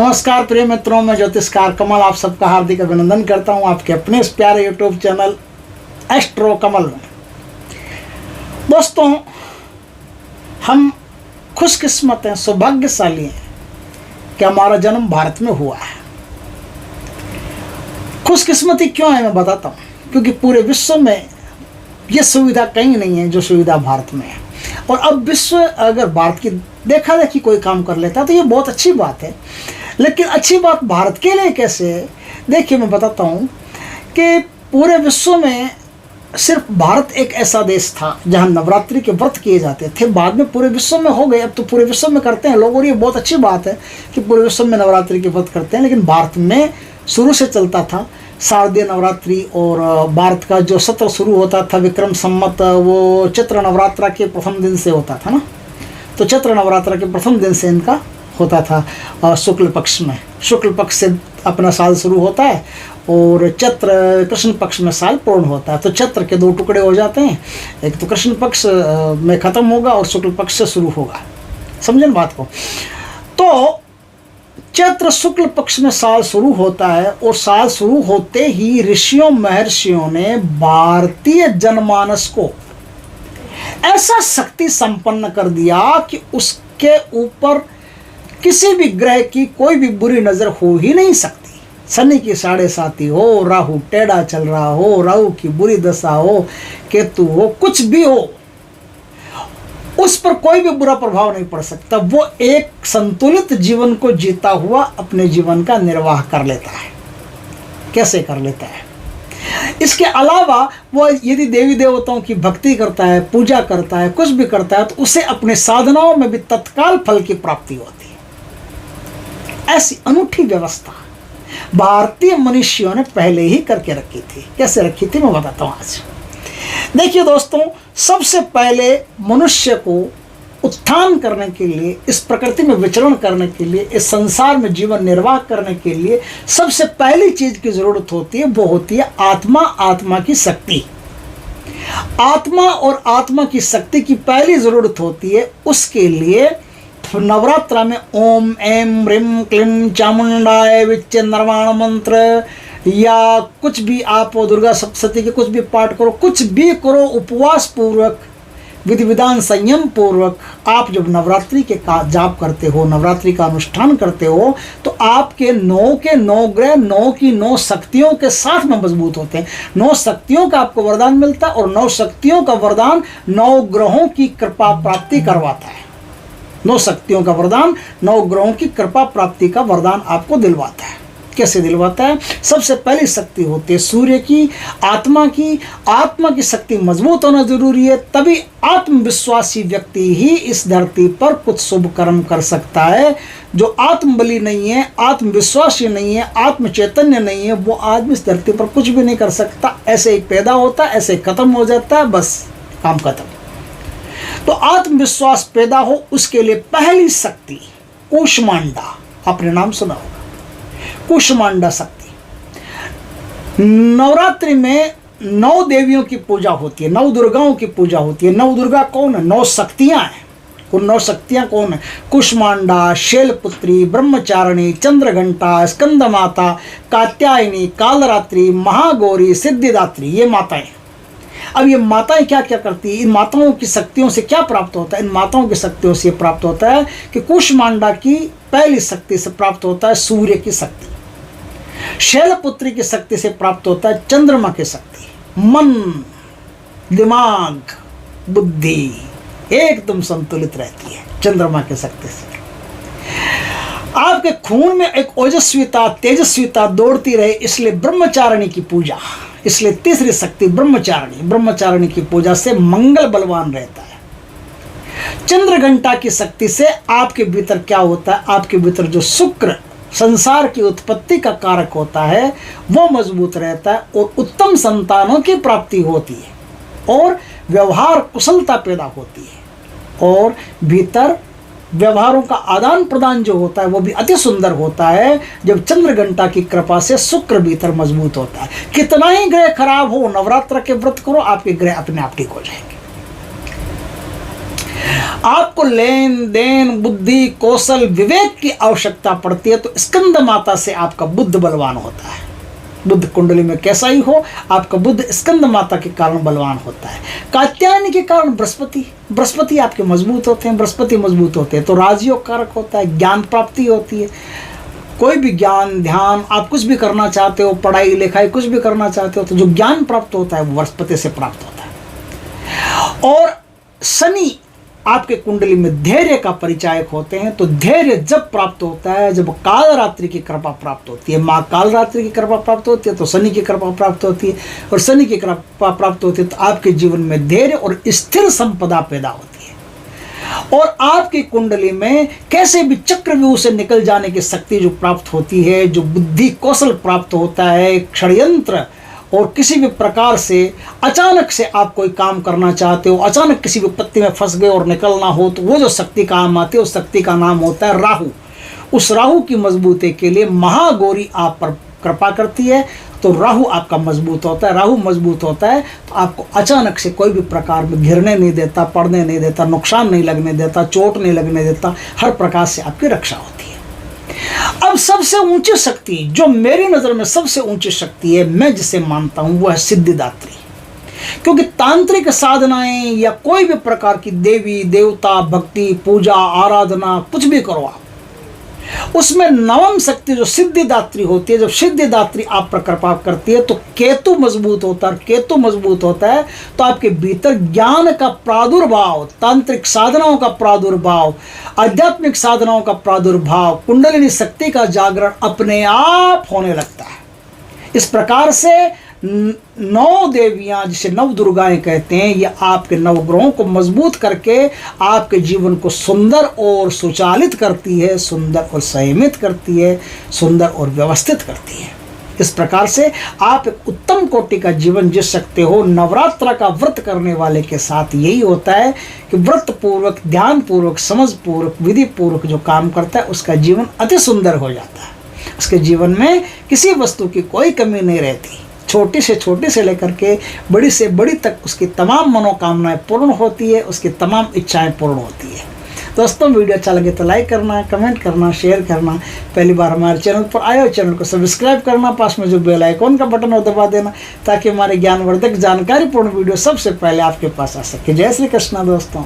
नमस्कार प्रिय मित्रों, मैं ज्योतिषकार कमल आप सबका हार्दिक अभिनंदन करता हूं आपके अपने इस प्यारे यूट्यूब चैनल एस्ट्रो कमल में। दोस्तों, हम खुशकिस्मत हैं, सौभाग्यशाली हैं कि हमारा जन्म भारत में हुआ है। खुशकिस्मती क्यों है मैं बताता हूँ। क्योंकि पूरे विश्व में ये सुविधा कहीं नहीं है जो सुविधा भारत में है। और अब विश्व अगर भारत की देखा देखी कोई काम कर लेता है तो ये बहुत अच्छी बात है। लेकिन अच्छी बात भारत के लिए कैसे है, देखिए मैं बताता हूँ कि पूरे विश्व में सिर्फ भारत एक ऐसा देश था जहाँ नवरात्रि के व्रत किए जाते थे। बाद में पूरे विश्व में हो गए, अब तो पूरे विश्व में करते हैं लोग, और ये बहुत अच्छी बात है कि पूरे विश्व में नवरात्रि के व्रत करते हैं। लेकिन भारत में शुरू से चलता था शारदीय नवरात्रि, और भारत का जो सत्र शुरू होता था विक्रम संवत वो चैत्र नवरात्रा के प्रथम दिन से होता था ना। तो चैत्र नवरात्रा के प्रथम दिन से इनका होता था शुक्ल पक्ष में। शुक्ल पक्ष से अपना साल शुरू होता है और चैत्र कृष्ण पक्ष में साल पूर्ण होता है। तो चैत्र के दो टुकड़े हो जाते हैं, एक तो कृष्ण पक्ष में ख़त्म होगा और शुक्ल पक्ष से शुरू होगा। समझें बात को। तो चैत्र शुक्ल पक्ष में साल शुरू होता है और साल शुरू होते ही ऋषियों महर्षियों ने भारतीय जनमानस को ऐसा शक्ति संपन्न कर दिया कि उसके ऊपर किसी भी ग्रह की कोई भी बुरी नज़र हो ही नहीं सकती। शनि की 7.5 हो, राहु टेढ़ा चल रहा हो, राहु की बुरी दशा हो, केतु हो, कुछ भी हो, उस पर कोई भी बुरा प्रभाव नहीं पड़ सकता। वो एक संतुलित जीवन को जीता हुआ अपने जीवन का निर्वाह कर लेता है। कैसे कर लेता है? इसके अलावा वो यदि देवी देवताओं की भक्ति करता है, पूजा करता है, कुछ भी करता है, तो उसे अपने साधनाओं में भी तत्काल फल की प्राप्ति होती है। ऐसी अनूठी व्यवस्था भारतीय मनुष्यों ने पहले ही करके रखी थी। कैसे रखी थी मैं बताता हूँ आज। देखिए दोस्तों, सबसे पहले मनुष्य को उत्थान करने के लिए, इस प्रकृति में विचरण करने के लिए, इस संसार में जीवन निर्वाह करने के लिए सबसे पहली चीज की जरूरत होती है, वो होती है आत्मा, आत्मा की शक्ति। आत्मा और आत्मा की शक्ति की पहली जरूरत होती है। उसके लिए नवरात्रा में ओम एम ह्रीम क्लीम चामुंडाय विच निर्वाण मंत्र या कुछ भी आप दुर्गा सप्तशती के कुछ भी पाठ करो, कुछ भी करो, उपवास पूर्वक, विधि विधान संयम पूर्वक आप जब नवरात्रि के जाप करते हो, नवरात्रि का अनुष्ठान करते हो, तो आपके 9 के 9 ग्रह 9 की 9 शक्तियों के साथ में मजबूत होते हैं। 9 शक्तियों का आपको वरदान मिलता है और 9 शक्तियों का वरदान 9 ग्रहों की कृपा प्राप्ति करवाता है। 9 शक्तियों का वरदान 9 ग्रहों की कृपा प्राप्ति का वरदान आपको दिलवाता है। कैसे दिलवाता है? सबसे पहली शक्ति होती है सूर्य की, आत्मा की। आत्मा की शक्ति मजबूत होना जरूरी है, तभी आत्मविश्वासी व्यक्ति ही इस धरती पर कुछ शुभ कर्म कर सकता है। जो आत्मबली नहीं है, आत्मविश्वासी नहीं है, आत्म चैतन्य नहीं है, वो आदमी इस धरती पर कुछ भी नहीं कर सकता। ऐसे ही पैदा होता है, ऐसे खत्म हो जाता है, बस काम खत्म। तो आत्मविश्वास पैदा हो, उसके लिए पहली शक्ति कूष्मांडा, आपने नाम सुना होगा, कूष्मांडा शक्ति। नवरात्रि में 9 देवियों की पूजा होती है, 9 दुर्गाओं की पूजा होती है। 9 दुर्गा कौन है? 9 शक्तियां हैं। उन 9 शक्तियां कौन है? कूष्मांडा, शैलपुत्री, ब्रह्मचारिणी, चंद्रघंटा, स्कंद माता, कात्यायनी, कालरात्रि, महागौरी, सिद्धिदात्री, ये माताएं। अब ये माताएं क्या क्या करती है? इन माताओं की शक्तियों से क्या प्राप्त होता है? इन माताओं की शक्तियों से प्राप्त होता है कि कूष्मांडा की पहली शक्ति से प्राप्त होता है सूर्य की शक्ति, शैलपुत्री की शक्ति से प्राप्त होता है चंद्रमा की शक्ति। मन, दिमाग, बुद्धि एकदम संतुलित रहती है चंद्रमा की शक्ति से। आपके खून में एक ओजस्विता, तेजस्विता दौड़ती रहे, इसलिए ब्रह्मचारिणी की पूजा, इसलिए तीसरी शक्ति ब्रह्मचारिणी। ब्रह्मचारिणी की पूजा से मंगल बलवान रहता है। चंद्रघंटा की शक्ति से आपके भीतर क्या होता है? आपके भीतर जो शुक्र संसार की उत्पत्ति का कारक होता है वो मजबूत रहता है और उत्तम संतानों की प्राप्ति होती है और व्यवहार कुशलता पैदा होती है और भीतर व्यवहारों का आदान प्रदान जो होता है वो भी अति सुंदर होता है जब चंद्रघंटा की कृपा से शुक्र भीतर मजबूत होता है। कितना ही ग्रह खराब हो, नवरात्र के व्रत करो, आपके ग्रह अपने आप ठीक हो जाएंगे। आपको लेन देन, बुद्धि, कौशल, विवेक की आवश्यकता पड़ती है, तो स्कंद माता से आपका बुद्ध बलवान होता है। बुद्ध कुंडली में कैसा ही हो, आपका बुद्ध स्कंद माता के कारण बलवान होता है। कात्यायनी के कारण बृहस्पति आपके मजबूत होते हैं। बृहस्पति मजबूत होते हैं तो राजयोग कारक होता है, ज्ञान प्राप्ति होती है। कोई भी ज्ञान, ध्यान, आप कुछ भी करना चाहते हो, पढ़ाई लिखाई कुछ भी करना चाहते हो, तो जो ज्ञान प्राप्त होता है वो बृहस्पति से प्राप्त होता है। और शनि आपके कुंडली में धैर्य का परिचायक होते हैं, तो धैर्य जब प्राप्त होता है, जब कालरात्रि की कृपा प्राप्त होती है, माँ कालरात्रि की कृपा प्राप्त होती है, तो शनि की कृपा प्राप्त होती है, और शनि की कृपा प्राप्त होती है तो आपके जीवन में धैर्य और स्थिर संपदा पैदा होती है। और आपकी कुंडली में कैसे भी चक्रव्यूह से निकल जाने की शक्ति जो प्राप्त होती है, जो बुद्धि कौशल प्राप्त होता है, षड्यंत्र और किसी भी प्रकार से अचानक से आप कोई काम करना चाहते हो, अचानक किसी विपत्ति में फंस गए और निकलना हो, तो वो जो शक्ति काम आती है उस शक्ति का नाम होता है राहु। उस राहु की मजबूती के लिए महागौरी आप पर कृपा करती है, तो राहु आपका मजबूत होता है। राहु मजबूत होता है तो आपको अचानक से कोई भी प्रकार में घिरने नहीं देता, पड़ने नहीं देता, नुकसान नहीं लगने देता, चोट नहीं लगने देता, हर प्रकार से आपकी रक्षा होती है। अब सबसे ऊंची शक्ति जो मेरी नजर में सबसे ऊंची शक्ति है, मैं जिसे मानता हूं, वो है सिद्धिदात्री। क्योंकि तांत्रिक साधनाएं या कोई भी प्रकार की देवी देवता भक्ति पूजा आराधना कुछ भी करो आप, उसमें नवम शक्ति जो सिद्धिदात्री होती है, जब सिद्धिदात्री आप पर कृपा करती है तो केतु मजबूत होता है। केतु मजबूत होता है तो आपके भीतर ज्ञान का प्रादुर्भाव, तांत्रिक साधनाओं का प्रादुर्भाव, आध्यात्मिक साधनाओं का प्रादुर्भाव, कुंडलिनी शक्ति का जागरण अपने आप होने लगता है। इस प्रकार से 9 देवियां, जिसे 9 दुर्गाएं कहते हैं, ये आपके नवग्रहों को मजबूत करके आपके जीवन को सुंदर और सुचालित करती है, सुंदर और संयमित करती है, सुंदर और व्यवस्थित करती है। इस प्रकार से आप एक उत्तम कोटि का जीवन जी सकते हो। नवरात्र का व्रत करने वाले के साथ यही होता है कि व्रत पूर्वक, ध्यान पूर्वक, समझ पूर्वक, विधि पूर्वक जो काम करता है उसका जीवन अति सुंदर हो जाता है। उसके जीवन में किसी वस्तु की कोई कमी नहीं रहती। छोटी से लेकर के बड़ी से बड़ी तक उसकी तमाम मनोकामनाएं पूर्ण होती है, उसकी तमाम इच्छाएं पूर्ण होती है। दोस्तों, वीडियो अच्छा लगे तो लाइक करना, कमेंट करना, शेयर करना। पहली बार हमारे चैनल पर आए हो, चैनल को सब्सक्राइब करना, पास में जो बेल आइकॉन का बटन हो दबा देना, ताकि हमारे ज्ञानवर्धक जानकारीपूर्ण वीडियो सबसे पहले आपके पास आ सके। जय श्री कृष्णा दोस्तों।